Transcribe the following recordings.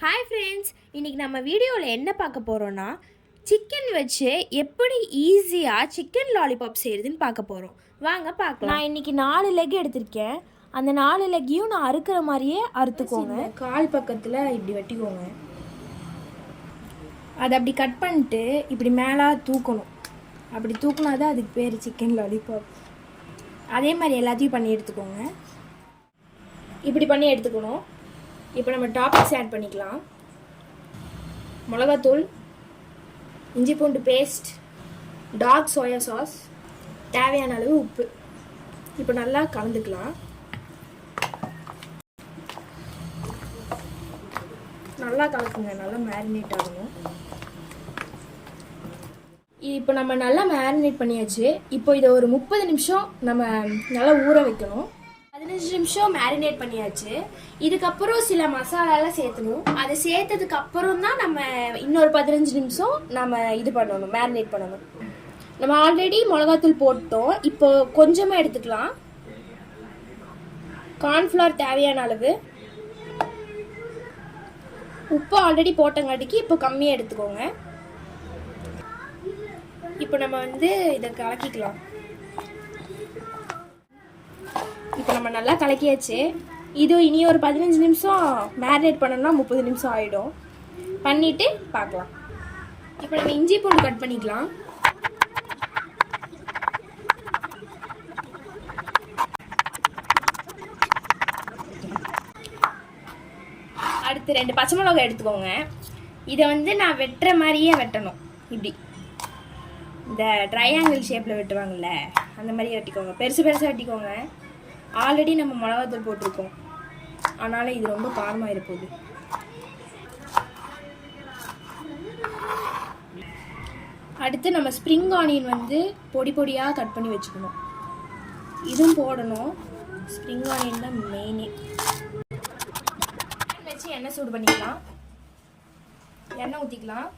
Hi friends, இன்றைக்கி நம்ம வீடியோவில் என்ன பார்க்க போகிறோன்னா சிக்கன் வச்சு எப்படி ஈஸியாக சிக்கன் லாலிபாப் செய்கிறதுன்னு பார்க்க போகிறோம். வாங்க பார்க்கலாம். நான் இன்றைக்கி 4 லெக் எடுத்திருக்கேன். அந்த 4 லெக்கையும் நான் அறுக்கிற மாதிரியே அறுத்துக்கோங்க. கால் பக்கத்தில் இப்படி வெட்டிக்கோங்க. அதை அப்படி கட் பண்ணிட்டு இப்படி மேலே தூக்கணும். அப்படி தூக்கினா தான் அதுக்கு பேர் சிக்கன் லாலிபாப். அதே மாதிரி எல்லாத்தையும் பண்ணி எடுத்துக்கோங்க. இப்படி பண்ணி எடுத்துக்கணும். இப்போ நம்ம டாப்பிங்ஸ் ஆட் பண்ணிக்கலாம். மிளகாத்தூள், இஞ்சி பூண்டு பேஸ்ட், டார்க் சோயா சாஸ், தேவையான அளவு உப்பு. இப்போ நல்லா கலந்துக்கலாம். நல்லா கலக்குங்க, நல்லா மேரினேட் ஆகணும். இப்போ நம்ம நல்லா மேரினேட் பண்ணியாச்சு. இப்போ இதை ஒரு 30 நிமிஷம் நம்ம நல்லா ஊற வைக்கணும். 15 நிமிஷம் மேரினேட் பண்ணியாச்சு. இதுக்கப்புறம் சில மசாலாலாம் சேர்த்தணும். அதை சேர்த்ததுக்கு அப்புறம் தான் நம்ம இன்னொரு 15 நிமிஷம் நம்ம இது பண்ணணும், மேரினேட் பண்ணணும். நம்ம ஆல்ரெடி மிளகாத்தூள் போட்டோம். இப்போ கொஞ்சமாக எடுத்துக்கலாம். கார்ன்ஃப்ளவர் தேவையான அளவு, உப்பு ஆல்ரெடி போட்டங்காட்டிக்கு இப்போ கம்மியாக எடுத்துக்கோங்க. இப்போ நம்ம இதை கலக்கிக்கலாம். இப்போ நம்ம நல்லா கலக்கியாச்சு. இது இனி ஒரு 15 நிமிஷம் மேரினேட் பண்ணணும்னா 30 நிமிஷம் ஆகிடும். பண்ணிவிட்டு பார்க்கலாம். இப்போ நம்ம இஞ்சி பூண்டு கட் பண்ணிக்கலாம். அடுத்து 2 பச்சை மிளகாய் எடுத்துக்கோங்க. இதை நான் வெட்டுற மாதிரியே வெட்டணும். இப்படி இந்த ட்ரையாங்கிள் ஷேப்பில் வெட்டுவாங்கள்ல, அந்த மாதிரியே வெட்டிக்கோங்க. பெருசு பெருசாக வெட்டிக்கோங்க. ஆல்ரெடி நம்ம மிளகாத்தூள் போட்டிருக்கோம், அதனால் இது ரொம்ப காரமாக இருப்போது. அடுத்து நம்ம ஸ்ப்ரிங் ஆனியன் பொடி பொடியாக கட் பண்ணி வச்சுக்கணும். இதுவும் போடணும். ஸ்ப்ரிங் ஆனியன் தான் மெயினே. வச்சு எண்ணெய் சூடு பண்ணிக்கலாம். எண்ணெய் ஊற்றிக்கலாம்.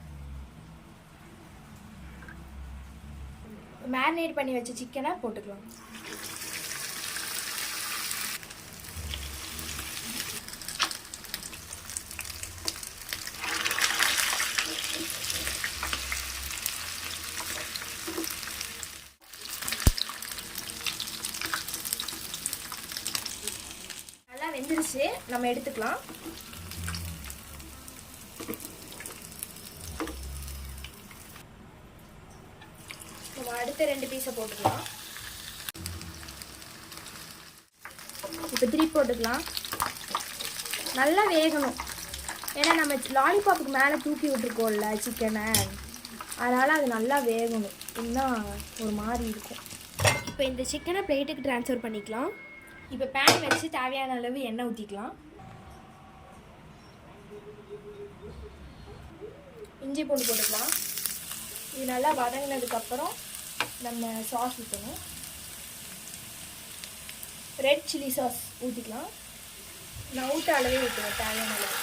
மேரினேட் பண்ணி வச்ச சிக்கனை போட்டுக்கலாம். நல்லா வெந்துருச்சு, நம்ம எடுத்துக்கலாம். அடுத்த 2 பீஸை போட்டுக்கலாம். இப்போ 3 போட்டுக்கலாம். நல்லா வேகணும். ஏன்னா நம்ம லாலிபாப்புக்கு மேலே தூக்கி விட்டுருக்கோம்ல சிக்கனை, அதனால் அது நல்லா வேகணும். இன்னும் ஒரு மாதிரி இருக்கும். இப்போ இந்த சிக்கனை பிளேட்டுக்கு ட்ரான்ஸ்ஃபர் பண்ணிக்கலாம். இப்போ பேன் வச்சு தேவையான அளவு எண்ணெய் ஊற்றிக்கலாம். இஞ்சி பூண்டு போட்டுக்கலாம். இது நல்லா வதங்கினதுக்கப்புறம் நம்ம சாஸ் ஊற்றணும். ரெட் சில்லி சாஸ் ஊற்றிக்கலாம். நான் ஊற்ற அளவே ஊற்றுவேன், தேவையான அளவு.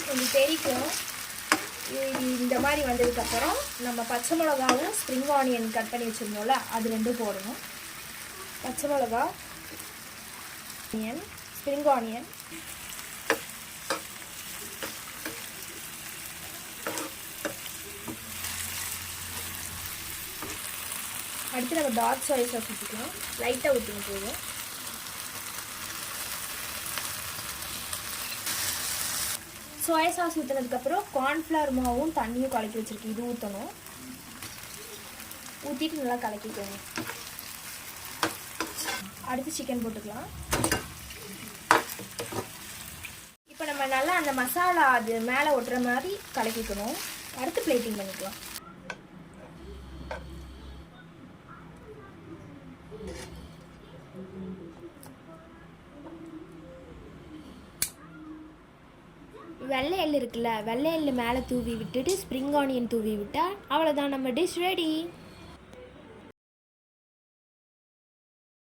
கொஞ்சம் தெரிக்கும். இந்த மாதிரி வந்ததுக்கப்புறம் நம்ம பச்சை மிளகாவும் ஸ்ப்ரிங் ஆனியன் கட் பண்ணி வச்சுருந்தோம்ல, அது 2 போடணும். பச்சை மிளகா, ஆனியன், ஸ்ப்ரிங் ஆனியன். அடுத்து நம்ம டார்க் சோயா சாஸ் ஊற்றிக்கலாம். லைட்டாக ஊற்றின போதும். சோயா சாஸ் ஊற்றினதுக்கப்புறம் கார்ன்ஃப்ளவர் மாவும் தண்ணியும் கலக்கி வச்சுருக்கு, இது ஊற்றணும். ஊற்றிட்டு நல்லா கலக்கிக்கோங்க. அடுத்து சிக்கன் போட்டுக்கலாம். இப்போ நம்ம நல்லா அந்த மசாலா அது மேலே ஒட்டுற மாதிரி கலக்கிக்கணும். அடுத்து பிளேட்டிங் பண்ணிக்கலாம். வெள்ளை எள் இருக்குல்ல, வெள்ளை எள் மேலே தூவி விட்டுட்டு ஸ்ப்ரிங் ஆனியன் தூவி விட்டால் அவ்வளோதான், நம்ம டிஷ் ரெடி.